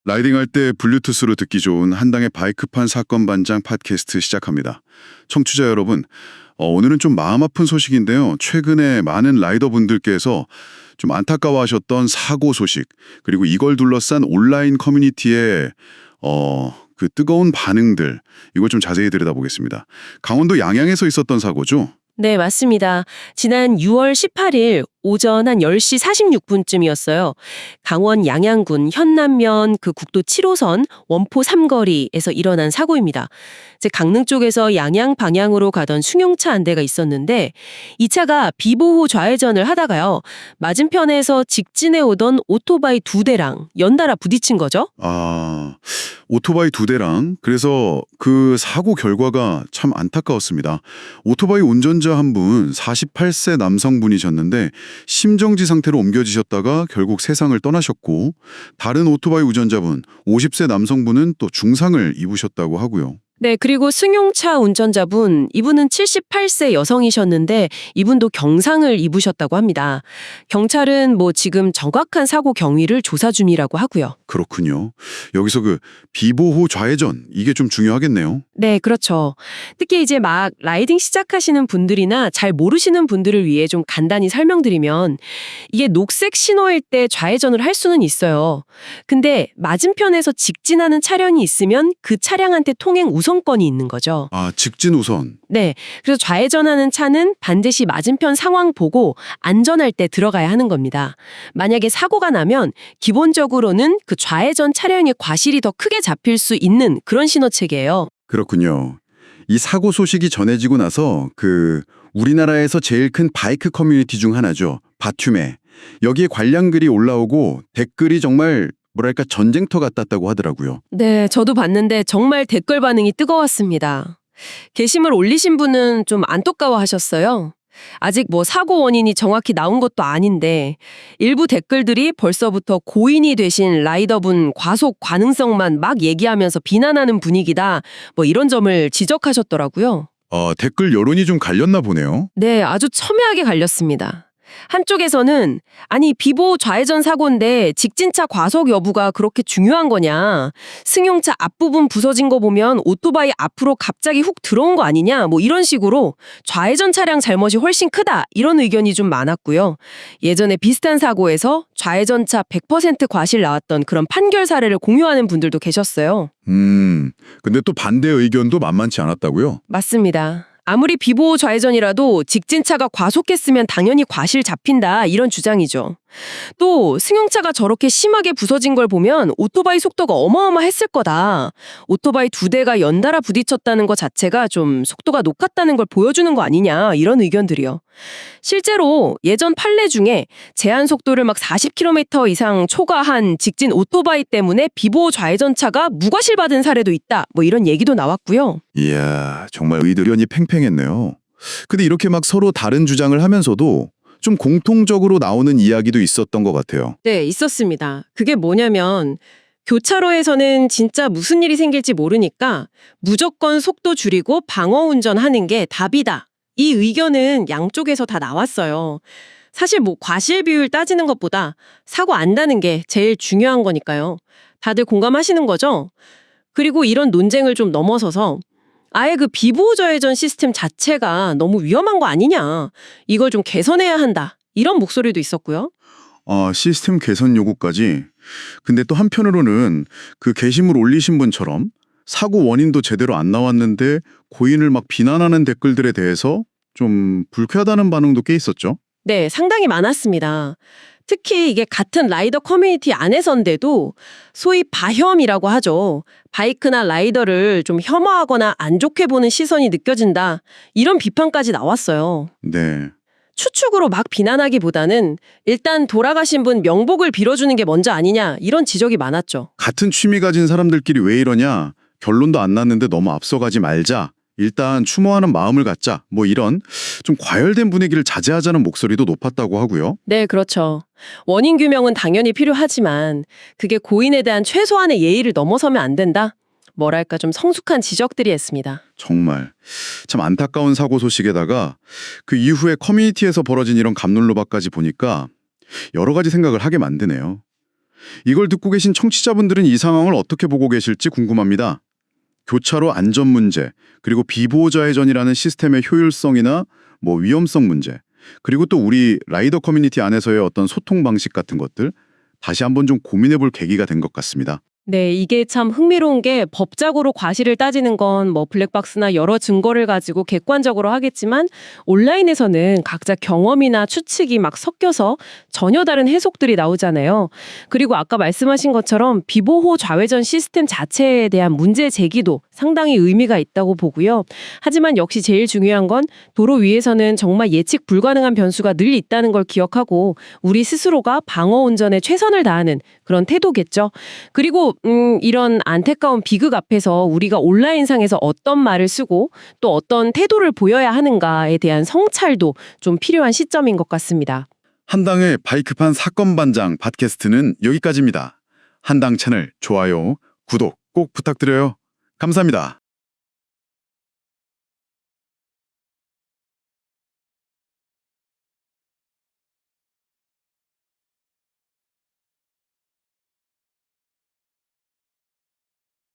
라이딩할 때 블루투스로 듣기 좋은 한당의 바이크판 사건 반장 팟캐스트 시작합니다. 청취자 여러분, 오늘은 좀 마음 아픈 소식인데요. 최근에 많은 라이더분들께서 좀 안타까워하셨던 사고 소식, 그리고 이걸 둘러싼 온라인 커뮤니티의 그 뜨거운 반응들, 이걸 좀 자세히 들여다보겠습니다. 강원도 양양에서 있었던 사고죠? 네, 맞습니다. 지난 6월 18일 오전 한 10시 46분쯤이었어요. 강원 양양군 현남면 그 국도 7호선 원포 삼거리에서 일어난 사고입니다. 강릉 쪽에서 양양 방향으로 가던 승용차 한 대가 있었는데 이 차가 비보호 좌회전을 하다가요. 맞은편에서 직진해 오던 오토바이 2대랑 연달아 부딪힌 거죠. 오토바이 2대랑 그래서 그 사고 결과가 참 안타까웠습니다. 오토바이 운전자 한 분 48세 남성분이셨는데 심정지 상태로 옮겨지셨다가 결국 세상을 떠나셨고 다른 오토바이 운전자분 50세 남성분은 또 중상을 입으셨다고 하고요. 네, 그리고 승용차 운전자분, 이분은 78세 여성이셨는데 이분도 경상을 입으셨다고 합니다. 경찰은 지금 정확한 사고 경위를 조사 중이라고 하고요. 그렇군요. 여기서 그 비보호 좌회전 이게 좀 중요하겠네요. 네, 그렇죠. 특히 이제 막 라이딩 시작하시는 분들이나 잘 모르시는 분들을 위해 좀 간단히 설명드리면 이게 녹색 신호일 때 좌회전을 할 수는 있어요. 근데 맞은편에서 직진하는 차량이 있으면 그 차량한테 통행 우선권이 있는 거죠. 직진 우선. 네, 그래서 좌회전하는 차는 반드시 맞은편 상황 보고 안전할 때 들어가야 하는 겁니다. 만약에 사고가 나면 기본적으로는 그 좌회전 차량의 과실이 더 크게 잡힐 수 있는 그런 신호체계예요. 그렇군요. 이 사고 소식이 전해지고 나서 우리나라에서 제일 큰 바이크 커뮤니티 중 하나죠. 바튜메. 여기에 관련 글이 올라오고 댓글이 정말 뭐랄까 전쟁터 같았다고 하더라고요. 네, 저도 봤는데 정말 댓글 반응이 뜨거웠습니다. 게시물 올리신 분은 좀 안타까워하셨어요. 아직 사고 원인이 정확히 나온 것도 아닌데 일부 댓글들이 벌써부터 고인이 되신 라이더분 과속 가능성만 막 얘기하면서 비난하는 분위기다. 이런 점을 지적하셨더라고요. 댓글 여론이 좀 갈렸나 보네요. 네, 아주 첨예하게 갈렸습니다. 한쪽에서는 아니 비보호 좌회전 사고인데 직진차 과속 여부가 그렇게 중요한 거냐. 승용차 앞부분 부서진 거 보면 오토바이 앞으로 갑자기 훅 들어온 거 아니냐. 이런 식으로 좌회전 차량 잘못이 훨씬 크다. 이런 의견이 좀 많았고요. 예전에 비슷한 사고에서 좌회전차 100% 과실 나왔던 그런 판결 사례를 공유하는 분들도 계셨어요. 근데 또 반대 의견도 만만치 않았다고요? 맞습니다. 아무리 비보호 좌회전이라도 직진차가 과속했으면 당연히 과실 잡힌다 이런 주장이죠. 또 승용차가 저렇게 심하게 부서진 걸 보면 오토바이 속도가 어마어마했을 거다. 오토바이 2대가 연달아 부딪혔다는 것 자체가 좀 속도가 높았다는 걸 보여주는 거 아니냐 이런 의견들이요. 실제로 예전 판례 중에 제한 속도를 막 40km 이상 초과한 직진 오토바이 때문에 비보호 좌회전차가 무과실 받은 사례도 있다. 이런 얘기도 나왔고요. 이야, 정말 의견이 팽팽했네요. 근데 이렇게 막 서로 다른 주장을 하면서도 좀 공통적으로 나오는 이야기도 있었던 것 같아요. 네, 있었습니다. 그게 뭐냐면 교차로에서는 진짜 무슨 일이 생길지 모르니까 무조건 속도 줄이고 방어 운전하는 게 답이다. 이 의견은 양쪽에서 다 나왔어요. 사실 과실 비율 따지는 것보다 사고 안 나는 게 제일 중요한 거니까요. 다들 공감하시는 거죠? 그리고 이런 논쟁을 좀 넘어서서 아예 그 비보호 좌회전 시스템 자체가 너무 위험한 거 아니냐. 이걸 좀 개선해야 한다. 이런 목소리도 있었고요. 시스템 개선 요구까지. 근데 또 한편으로는 그 게시물 올리신 분처럼 사고 원인도 제대로 안 나왔는데 고인을 막 비난하는 댓글들에 대해서 좀 불쾌하다는 반응도 꽤 있었죠. 네, 상당히 많았습니다. 특히 이게 같은 라이더 커뮤니티 안에선데도 소위 바혐이라고 하죠. 바이크나 라이더를 좀 혐오하거나 안 좋게 보는 시선이 느껴진다. 이런 비판까지 나왔어요. 네. 추측으로 막 비난하기보다는 일단 돌아가신 분 명복을 빌어주는 게 먼저 아니냐 이런 지적이 많았죠. 같은 취미 가진 사람들끼리 왜 이러냐. 결론도 안 났는데 너무 앞서가지 말자. 일단 추모하는 마음을 갖자. 이런 좀 과열된 분위기를 자제하자는 목소리도 높았다고 하고요. 네, 그렇죠. 원인 규명은 당연히 필요하지만 그게 고인에 대한 최소한의 예의를 넘어서면 안 된다? 뭐랄까 좀 성숙한 지적들이 했습니다. 정말 참 안타까운 사고 소식에다가 그 이후에 커뮤니티에서 벌어진 이런 갑론로박까지 보니까 여러 가지 생각을 하게 만드네요. 이걸 듣고 계신 청취자분들은 이 상황을 어떻게 보고 계실지 궁금합니다. 교차로 안전 문제, 그리고 비보호자회전이라는 시스템의 효율성이나 위험성 문제, 그리고 또 우리 라이더 커뮤니티 안에서의 어떤 소통 방식 같은 것들 다시 한번 좀 고민해 볼 계기가 된 것 같습니다. 네, 이게 참 흥미로운 게 법적으로 과실을 따지는 건 블랙박스나 여러 증거를 가지고 객관적으로 하겠지만 온라인에서는 각자 경험이나 추측이 막 섞여서 전혀 다른 해석들이 나오잖아요. 그리고 아까 말씀하신 것처럼 비보호 좌회전 시스템 자체에 대한 문제 제기도 상당히 의미가 있다고 보고요. 하지만 역시 제일 중요한 건 도로 위에서는 정말 예측 불가능한 변수가 늘 있다는 걸 기억하고 우리 스스로가 방어 운전에 최선을 다하는 그런 태도겠죠. 그리고 이런 안타까운 비극 앞에서 우리가 온라인상에서 어떤 말을 쓰고 또 어떤 태도를 보여야 하는가에 대한 성찰도 좀 필요한 시점인 것 같습니다. 한당의 바이크판 사건 반장 팟캐스트는 여기까지입니다. 한당 채널 좋아요, 구독 꼭 부탁드려요. 감사합니다.